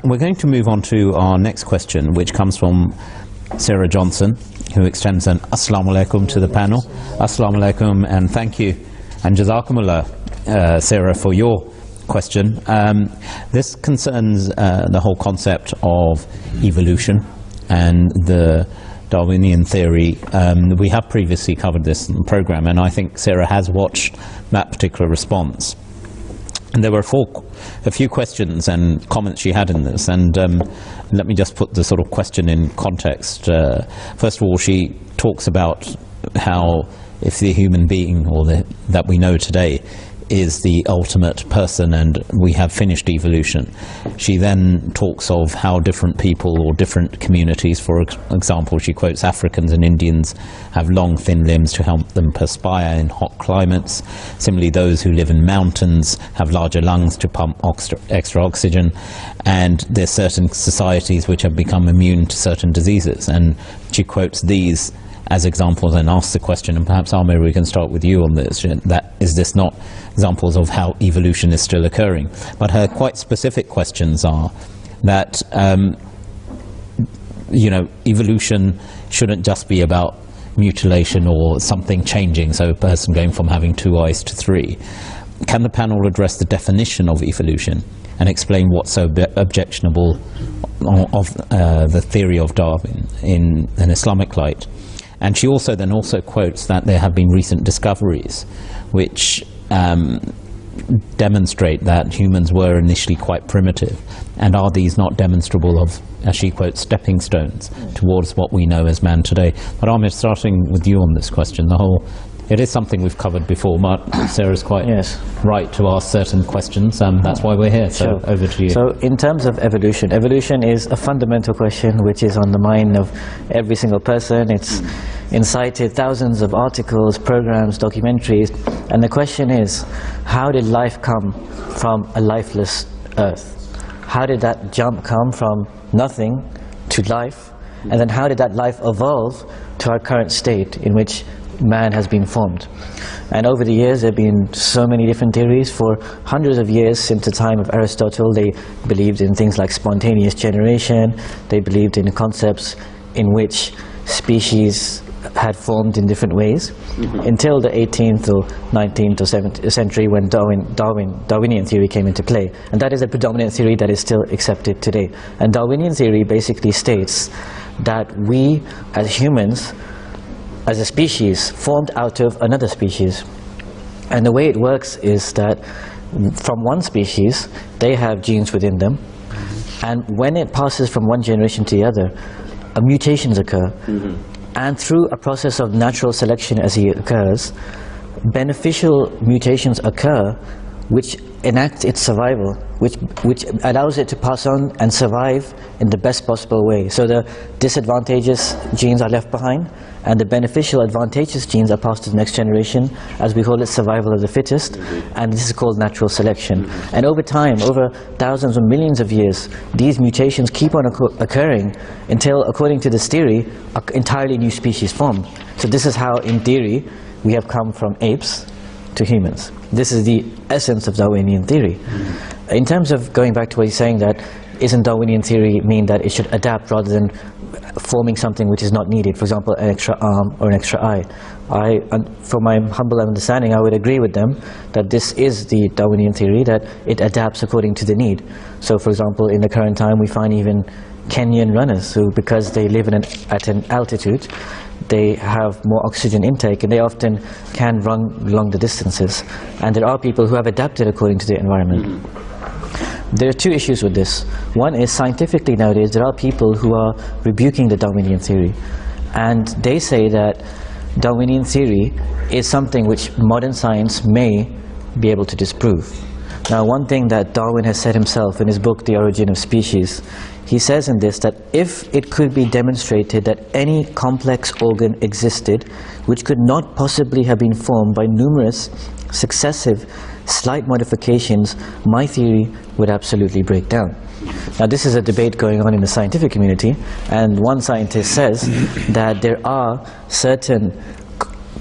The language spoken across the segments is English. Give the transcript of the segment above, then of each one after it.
We're going to move on to our next question, which comes from Sarah Johnson, who extends an Assalamu alaikum to the panel. Assalamu alaikum, and thank you, and Jazakumullah, Sarah, for your question. This concerns the whole concept of evolution and the Darwinian theory. We have previously covered this in the program, and I think Sarah has watched that particular response. And there were a few questions and comments she had in this, and let me just put the sort of question in context. First of all, she talks about how if the human being that we know today is the ultimate person and we have finished evolution. She then talks of how different people or different communities, for example, she quotes Africans and Indians have long, thin limbs to help them perspire in hot climates. Similarly, those who live in mountains have larger lungs to pump extra oxygen, and there's certain societies which have become immune to certain diseases. And she quotes these as examples and asks the question, and perhaps Amir, we can start with you on this, that is this not examples of how evolution is still occurring? But her quite specific questions are that evolution shouldn't just be about mutilation or something changing, so a person going from having 2 eyes to 3. Can the panel address the definition of evolution and explain what's so objectionable of the theory of Darwin in an Islamic light? And she also quotes that there have been recent discoveries which demonstrate that humans were initially quite primitive. And are these not demonstrable of, as she quotes, stepping stones towards what we know as man today? But Amir, starting with you on this question, it is something we've covered before. Sarah's quite right to ask certain questions, and that's why we're here. So over to you. So in terms of evolution, evolution is a fundamental question which is on the mind of every single person. It's incited thousands of articles, programs, documentaries, and the question is, how did life come from a lifeless earth? How did that jump come from nothing to life? And then how did that life evolve to our current state in which man has been formed? And over the years there have been so many different theories. For hundreds of years, since the time of Aristotle, they believed in things like spontaneous generation. They believed in concepts in which species had formed in different ways, until the 18th or 19th or 17th century, when Darwinian theory came into play. And that is a predominant theory that is still accepted today. And Darwinian theory basically states that we as humans, as a species, formed out of another species. And the way it works is that from one species, they have genes within them, and when it passes from one generation to the other, mutations occur. And through a process of natural selection as it occurs, beneficial mutations occur which enact its survival, which allows it to pass on and survive in the best possible way. So the disadvantageous genes are left behind, and the beneficial advantageous genes are passed to the next generation, as we call it survival of the fittest, and this is called natural selection. And over time, over thousands or millions of years, these mutations keep on occurring until, according to this theory, an entirely new species formed. So this is how, in theory, we have come from apes to humans. This is the essence of Darwinian theory. In terms of going back to what he's saying, that isn't Darwinian theory mean that it should adapt rather than forming something which is not needed, for example an extra arm or an extra eye? From my humble understanding, I would agree with them that this is the Darwinian theory, that it adapts according to the need. So for example, in the current time we find even Kenyan runners who, because they live at an altitude, they have more oxygen intake and they often can run longer distances. And there are people who have adapted according to the environment. There are two issues with this. One is, scientifically nowadays there are people who are rebuking the Darwinian theory, and they say that Darwinian theory is something which modern science may be able to disprove. Now, one thing that Darwin has said himself in his book The Origin of Species, he says in this that if it could be demonstrated that any complex organ existed which could not possibly have been formed by numerous successive slight modifications, my theory would absolutely break down. Now this is a debate going on in the scientific community, and one scientist says that there are certain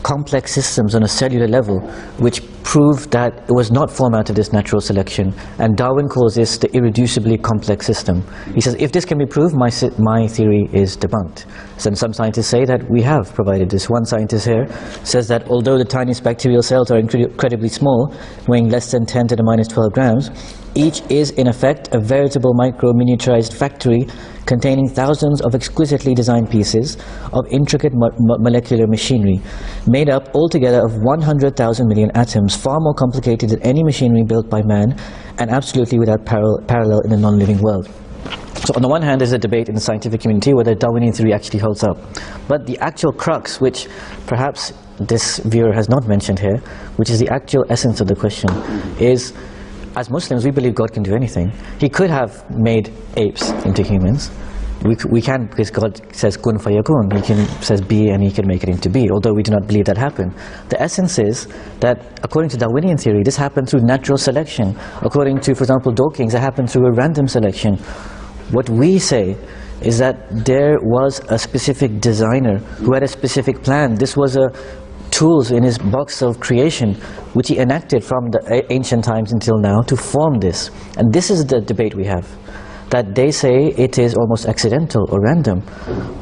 complex systems on a cellular level which prove that it was not formed out of this natural selection. And Darwin calls this the irreducibly complex system. He says, if this can be proved, my theory is debunked. So some scientists say that we have provided this. One scientist here says that although the tiniest bacterial cells are incredibly small, weighing less than 10 to the minus 12 grams, each is in effect a veritable micro-miniaturized factory containing thousands of exquisitely designed pieces of intricate molecular machinery, made up altogether of 100,000 million atoms, far more complicated than any machinery built by man, and absolutely without parallel in the non-living world. So on the one hand, there's a debate in the scientific community whether Darwinian theory actually holds up. But the actual crux, which perhaps this viewer has not mentioned here, which is the actual essence of the question, is, as Muslims, we believe God can do anything. He could have made apes into humans. We can, because God says kun fayakun. He says be, and He can make it into be, although we do not believe that happened. The essence is that, according to Darwinian theory, this happened through natural selection. According to, for example, Dawkins, it happened through a random selection. What we say is that there was a specific designer who had a specific plan. This was a tools in his box of creation, which he enacted from the ancient times until now to form this. And this is the debate we have, that they say it is almost accidental or random.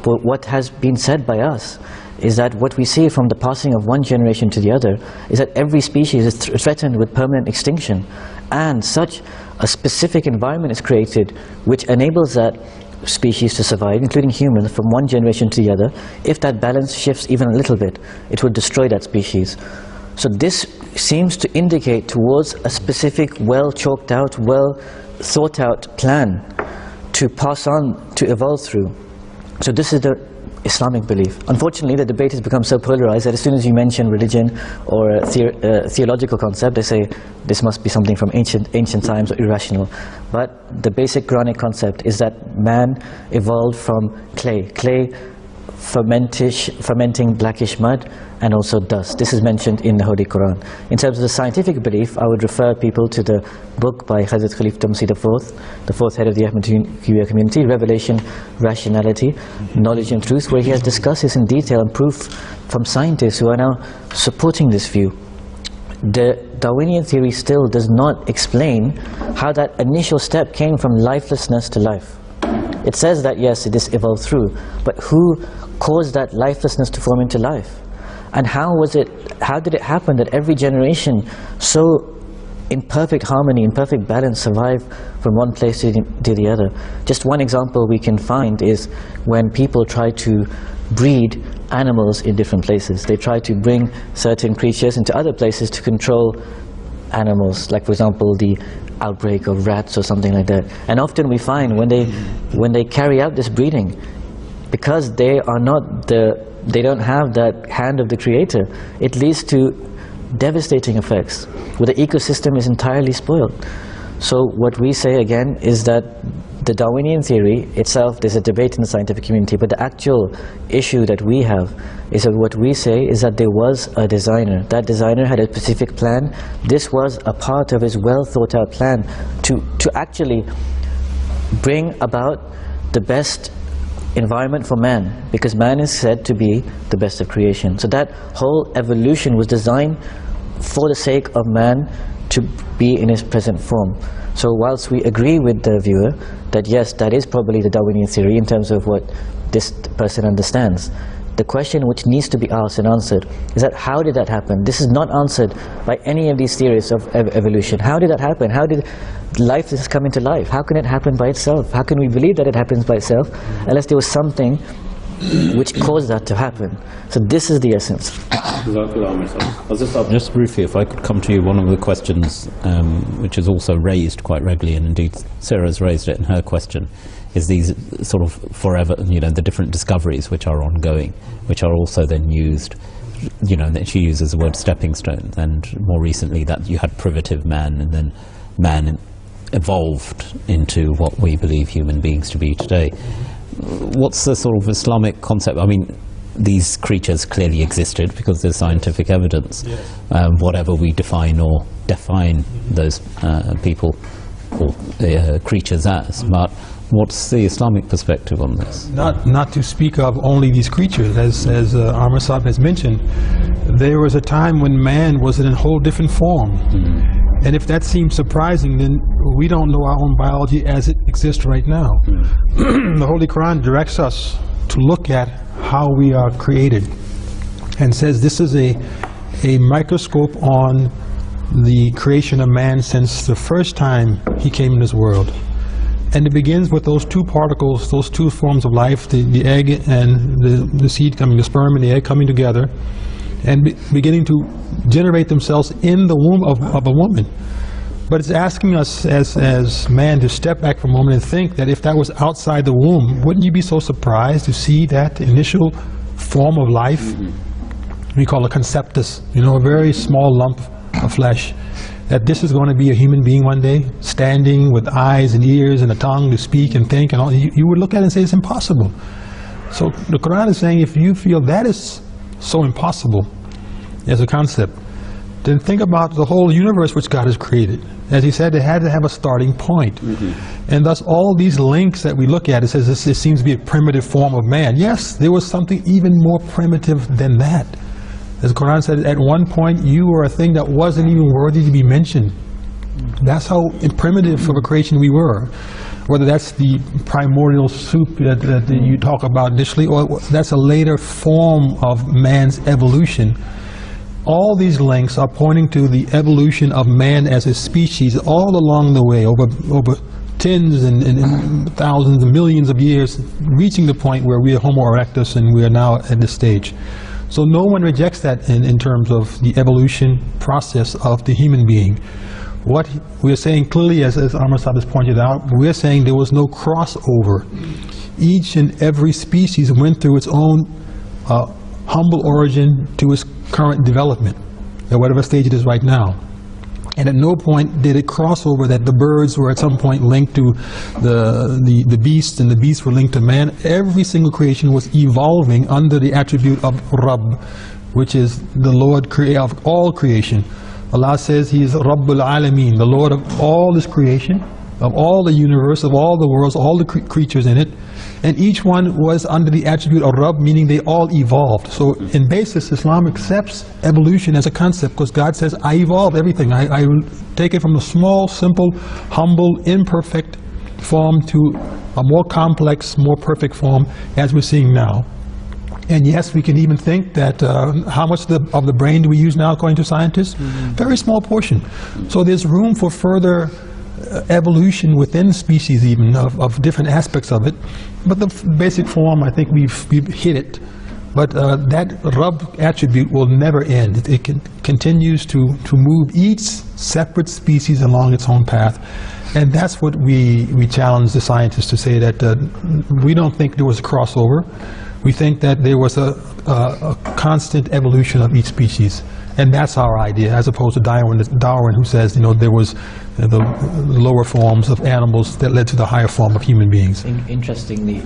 But what has been said by us is that what we see from the passing of one generation to the other is that every species is threatened with permanent extinction, and such a specific environment is created which enables that species to survive, including humans, from one generation to the other. If that balance shifts even a little bit, it would destroy that species. So this seems to indicate towards a specific, well chalked out, well thought out plan to pass on, to evolve through. So this is the Islamic belief. Unfortunately, the debate has become so polarized that as soon as you mention religion or a theological concept, they say this must be something from ancient times or irrational. But the basic Quranic concept is that man evolved from clay, fermenting blackish mud, and also dust. This is mentioned in the Holy Quran. In terms of the scientific belief, I would refer people to the book by Hazrat Khalifa Masih the fourth head of the Ahmadiyya community, Revelation, Rationality, Knowledge and Truth, where he has discussed this in detail and proof from scientists who are now supporting this view. The Darwinian theory still does not explain how that initial step came from lifelessness to life. It says that yes, it is evolved through, but who caused that lifelessness to form into life? And how did it happen that every generation so in perfect harmony, in perfect balance, survived from one place to the other? Just one example we can find is when people try to breed animals in different places. They try to bring certain creatures into other places to control animals, like for example the outbreak of rats or something like that. And often we find when they carry out this breeding, because they don't have that hand of the Creator, it leads to devastating effects, where the ecosystem is entirely spoiled. So what we say again is that the Darwinian theory itself, there's a debate in the scientific community, but the actual issue that we have is that what we say is that there was a designer. That designer had a specific plan. This was a part of his well thought out plan to actually bring about the best environment for man, because man is said to be the best of creation. So that whole evolution was designed for the sake of man to be in his present form. So whilst we agree with the viewer that yes, that is probably the Darwinian theory in terms of what this person understands, the question which needs to be asked and answered is that how did that happen? This is not answered by any of these theories of evolution. How did that happen? How did life just come into life? How can it happen by itself? How can we believe that it happens by itself unless there was something which caused that to happen? So this is the essence. Just briefly, if I could come to you, one of the questions which is also raised quite regularly, and indeed Sarah's raised it in her question, is these sort of forever, the different discoveries which are ongoing, which are also then used, that she uses the word stepping stones, and more recently that you had privative man, and then man evolved into what we believe human beings to be today. What's the sort of Islamic concept? I mean, these creatures clearly existed because there's scientific evidence, whatever we define those people or creatures as. But What's the Islamic perspective on this? Not to speak of only these creatures, as Amr Saab has mentioned, there was a time when man was in a whole different form. And if that seems surprising, then we don't know our own biology as it exists right now. The Holy Quran directs us to look at how we are created and says this is a microscope on the creation of man since the first time he came in this world. And it begins with those two particles, those two forms of life, the egg and the seed coming, the sperm and the egg coming together, and beginning to generate themselves in the womb of a woman. But it's asking us as man to step back for a moment and think that if that was outside the womb, wouldn't you be so surprised to see that initial form of life? We call it conceptus, a very small lump of flesh. That this is going to be a human being one day, standing with eyes and ears and a tongue to speak and think and all. You would look at it and say it's impossible. So the Quran is saying if you feel that is so impossible as a concept, then think about the whole universe which God has created. As he said, it had to have a starting point. And thus all these links that we look at, it says this seems to be a primitive form of man. Yes, there was something even more primitive than that. As the Quran said, at one point you were a thing that wasn't even worthy to be mentioned. That's how primitive of a creation we were. Whether that's the primordial soup that you talk about initially, or that's a later form of man's evolution. All these links are pointing to the evolution of man as a species all along the way, over tens and thousands and millions of years, reaching the point where we are Homo erectus and we are now at this stage. So no one rejects that in terms of the evolution process of the human being. What we're saying clearly, as Amr Saab has pointed out, we're saying there was no crossover. Each and every species went through its own humble origin to its current development, at whatever stage it is right now. And at no point did it cross over that the birds were at some point linked to the beasts, and the beasts were linked to man. Every single creation was evolving under the attribute of Rabb, which is the Lord of all creation. Allah says He is Rabbul Alameen, the Lord of all this creation, of all the universe, of all the worlds, all the creatures in it. And each one was under the attribute of Rabb, meaning they all evolved. So in basis, Islam accepts evolution as a concept because God says, I evolve everything. I take it from a small, simple, humble, imperfect form to a more complex, more perfect form as we're seeing now. And yes, we can even think that how much of the brain do we use now according to scientists? Very small portion. So there's room for further evolution within species even of different aspects of it. But the basic form, I think we've hit it. But that Rabb attribute will never end. It continues to move each separate species along its own path. And that's what we challenge the scientists to say, that we don't think there was a crossover. We think that there was a constant evolution of each species. And that's our idea, as opposed to Darwin who says, there was the lower forms of animals that led to the higher form of human beings. Interestingly,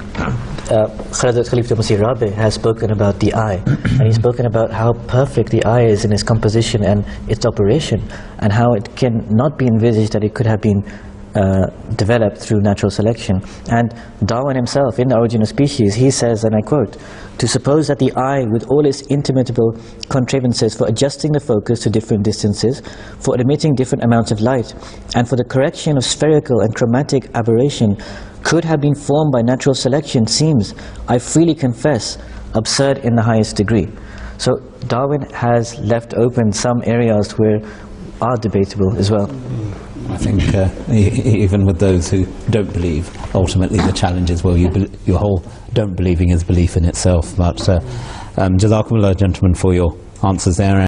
Hazrat Khalifatul Masih Rabi has spoken about the eye, and he's spoken about how perfect the eye is in its composition and its operation, and how it can not be envisaged that it could have been developed through natural selection. And Darwin himself, in The Origin of Species, he says, and I quote, "To suppose that the eye, with all its intermitable contrivances for adjusting the focus to different distances, for emitting different amounts of light, and for the correction of spherical and chromatic aberration, could have been formed by natural selection seems, I freely confess, absurd in the highest degree." So Darwin has left open some areas where are debatable as well. I think even with those who don't believe, ultimately the challenge is, well, your whole don't believing is belief in itself. But Jazakumullah, gentlemen, for your answers there.